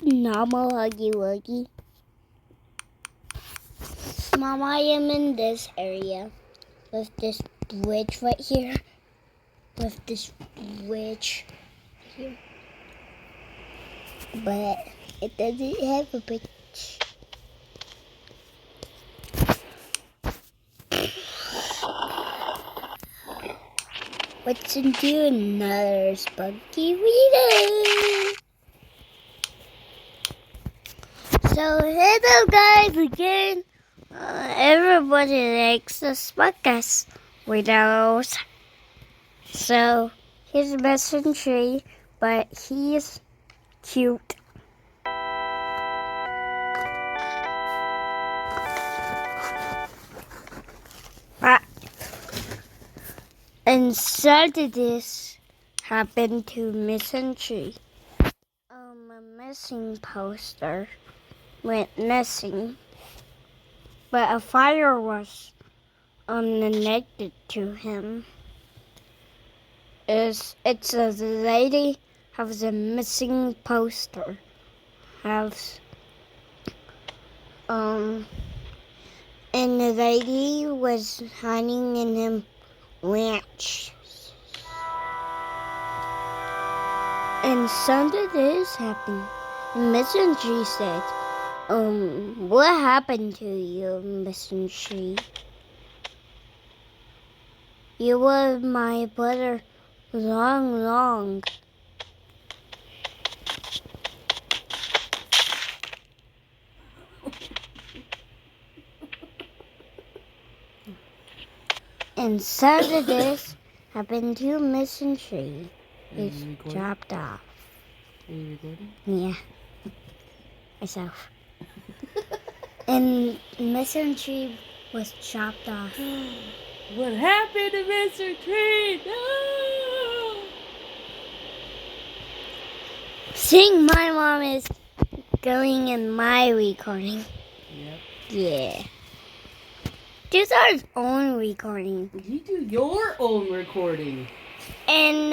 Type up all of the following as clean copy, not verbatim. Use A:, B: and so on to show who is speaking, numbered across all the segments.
A: normal Huggy Wuggy. Mom, I am in this area with this bridge right here. With this bridge here. But it doesn't have a bridge. Let's do another Sprunki reading. So, hello guys again. Everybody likes the podcast videos. So, here's a messenger, but he's cute. And so did this happen to messenger. A missing poster went missing, but a fire was connected to him. It's a lady has a missing poster. And the lady was hiding in him ranch. And Sunday this happened. The messenger said, what happened to you, messenger? You were my brother long. And Sunday this happened to messenger. It's chopped off.
B: Are you recording?
A: Yeah. Myself. And messenger was chopped off.
B: What happened to Mr. Tree? No!
A: Seeing my mom is going in my recording.
B: Yep.
A: Yeah. These are his own recording.
B: You do your own recording.
A: And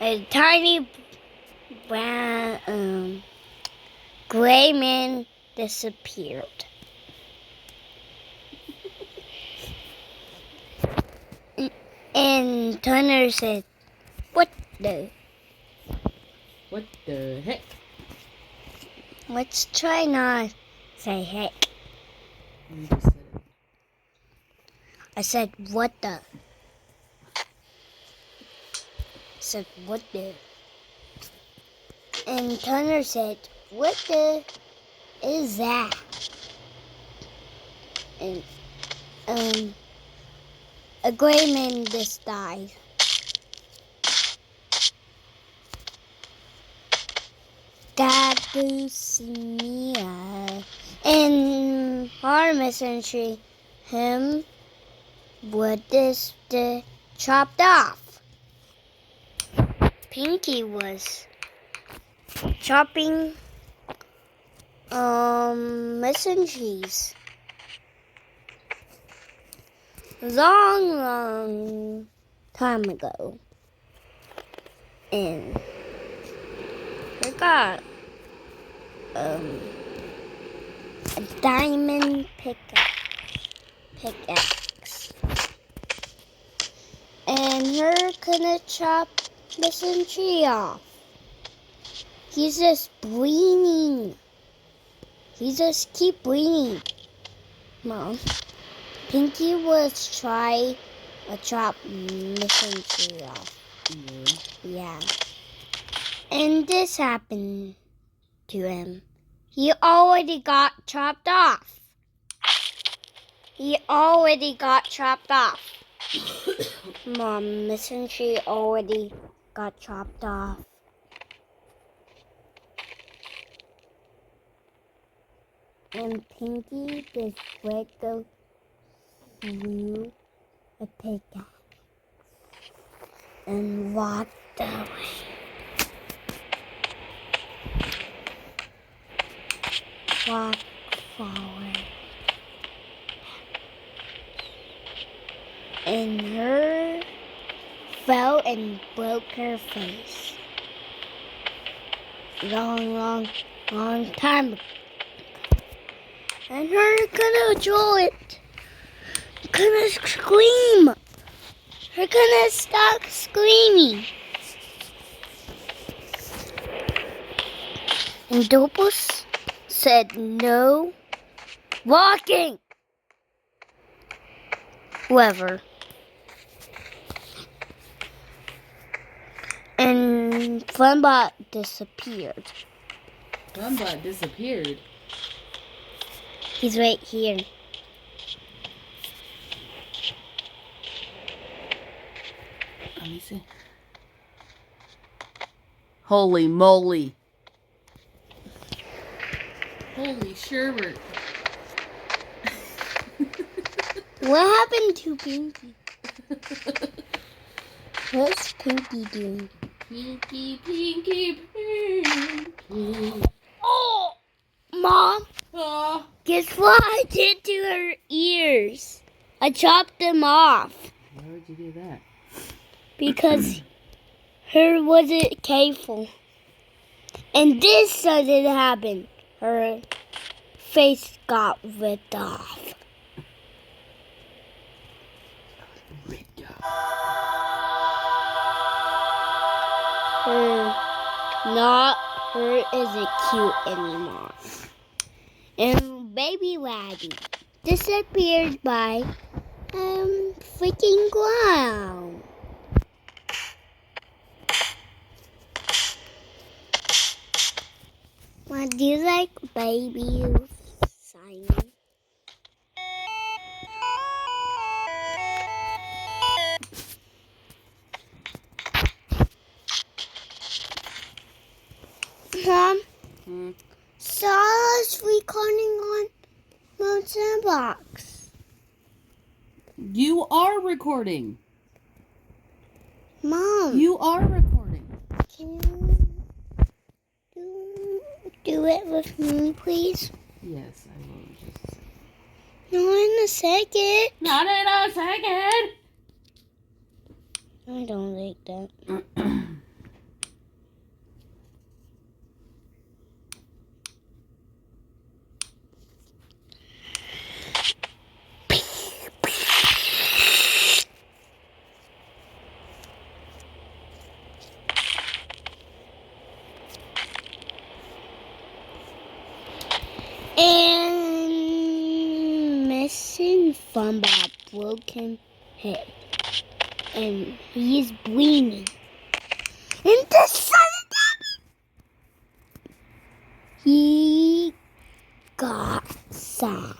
A: a tiny brown gray man disappeared. And Turner said, What the
B: heck?
A: Let's try not say heck.
B: You just said it.
A: I said, what the? I said, what the? And Turner said, what the is that? And, a gray man just died. God bless me. And our messenger, him, what is the chopped off? Pinky was chopping messengers long time ago. And we got a diamond pickaxe. And her gonna chop messenger off. He's just bleeding. He just keep bleeding. Mom, Pinky was try to chop messenger off. Yeah. And this happened to him. He already got chopped off. Mom, messenger already got chopped off. And Pinky just wiggled through a pickaxe and walked away. Walked forward. And her fell and broke her face. long time ago. And her gonna draw it. Gonna scream. Her gonna stop screaming. And Dopus said no walking. Whoever. And Funbot disappeared.
B: Funbot disappeared.
A: He's right here.
B: Let me see. Holy moly. Holy sherbert.
A: What happened to Pinky? What's Pinky doing?
B: Pinky, pinky, pinky.
A: Oh! Mom,
B: Oh.
A: guess what I did to her ears? I chopped them off
B: Why would you do that?
A: because her wasn't careful. And this doesn't happen. Her face got ripped off.
B: Ripped off.
A: Her isn't cute anymore. And baby Laggy disappeared by freaking ground. What do you like, baby Simon? Mom, saw us recording on Mountain Box.
B: You are recording.
A: Mom,
B: You are recording.
A: can you do it with me, please?
B: Yes, I will. Just a second.
A: No, in a second.
B: Not in a second.
A: I don't like that. And missing Funbot broke his head. And he's bleeding. And the sudden he got sad.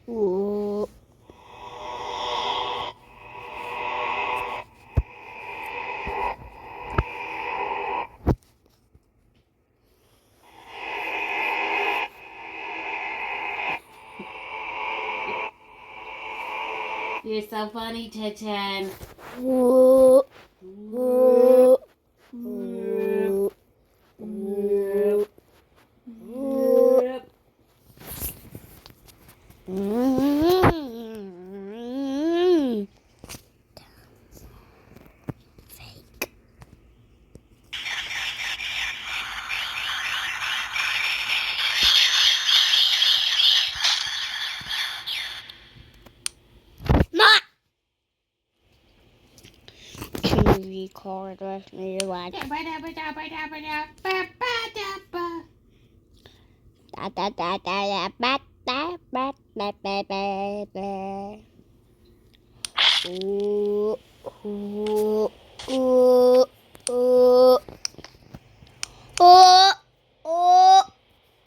A: Ooh.
B: You're so funny, Chechen.
A: Ooh. Ooh. Ooh. Ooh. Ooh. Mm. Fake. Ma! Can you record with You watch. Da da da da ba da ba ba ba ba ba. Ooh, ooh, ooh, ooh. Oh, oh,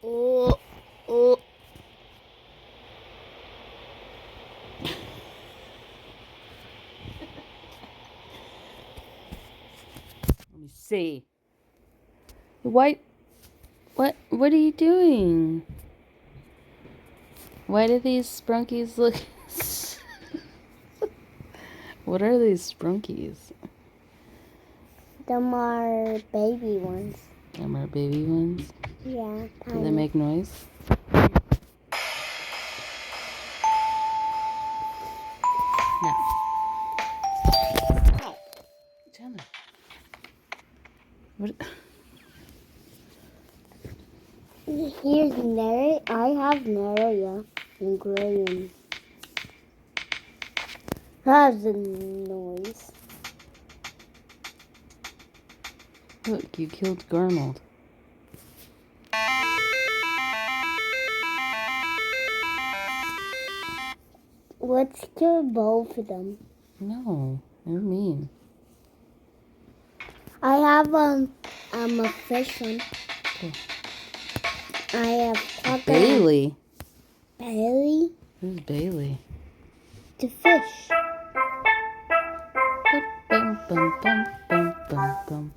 A: oh, oh.
B: Let me see. What are you doing? Why do these sprunkies look... What are these sprunkies?
A: Them are baby ones.
B: Them are baby ones?
A: Yeah.
B: Do they make noise? No. Chandler. What?
A: Here's Neri. I have Neria and Graham. That's the noise.
B: Look, you killed Garnold.
A: Let's kill both of them.
B: No, you're mean.
A: I have a fish one.
B: Okay.
A: I have crocodile.
B: Bailey?
A: Bailey?
B: Who's Bailey?
A: The fish.
B: Bum, bum, bum, bum, bum, bum.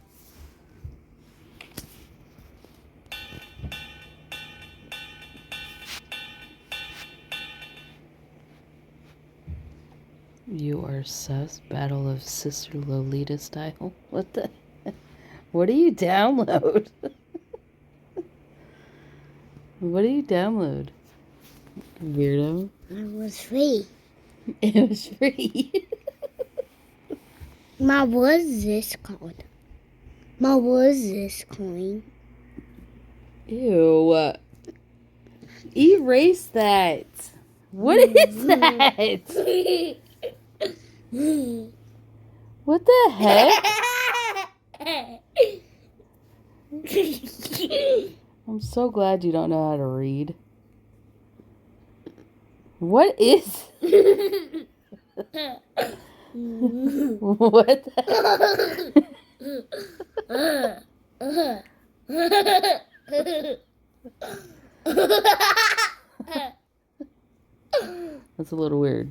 B: You are sus. Battle of Sister Lolita style. What the? What do you download? What do you download? Weirdo.
A: It was free.
B: It was free.
A: Ma, what is this called? Ma, what is this coin?
B: Ew. Erase that. What is that? What the heck? I'm so glad you don't know how to read. What is... What the... That's a little weird.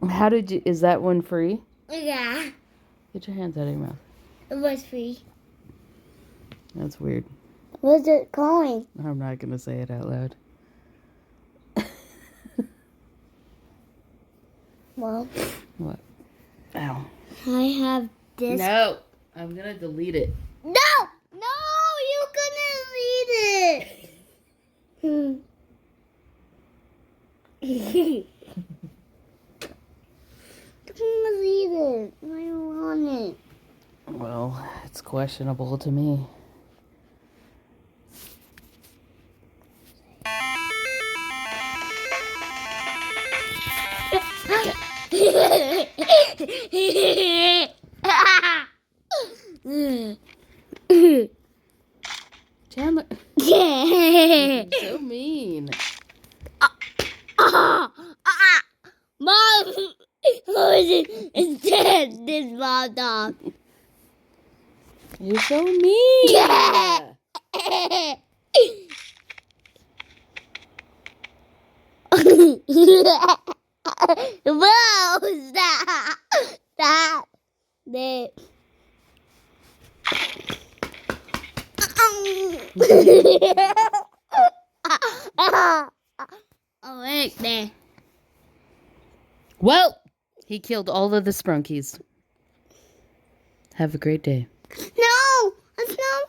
B: How did you... Is that one free?
A: Yeah,
B: Get your hands out of your mouth.
A: it was free.
B: That's weird.
A: What's it calling?
B: I'm not going to say it out loud.
A: Well,
B: What? Ow.
A: I have this.
B: No! I'm going to delete it.
A: No! No! You couldn't read it! You couldn't read it. I don't want it.
B: Well, it's questionable to me. Chandler. So mean.
A: Mom! It's dead. This mom dog.
B: You're so mean.
A: Whoa! Stop! Stop! It. Oh, heck, there.
B: Well, he killed all of the Sprunkies. Have a great day.
A: No! It's not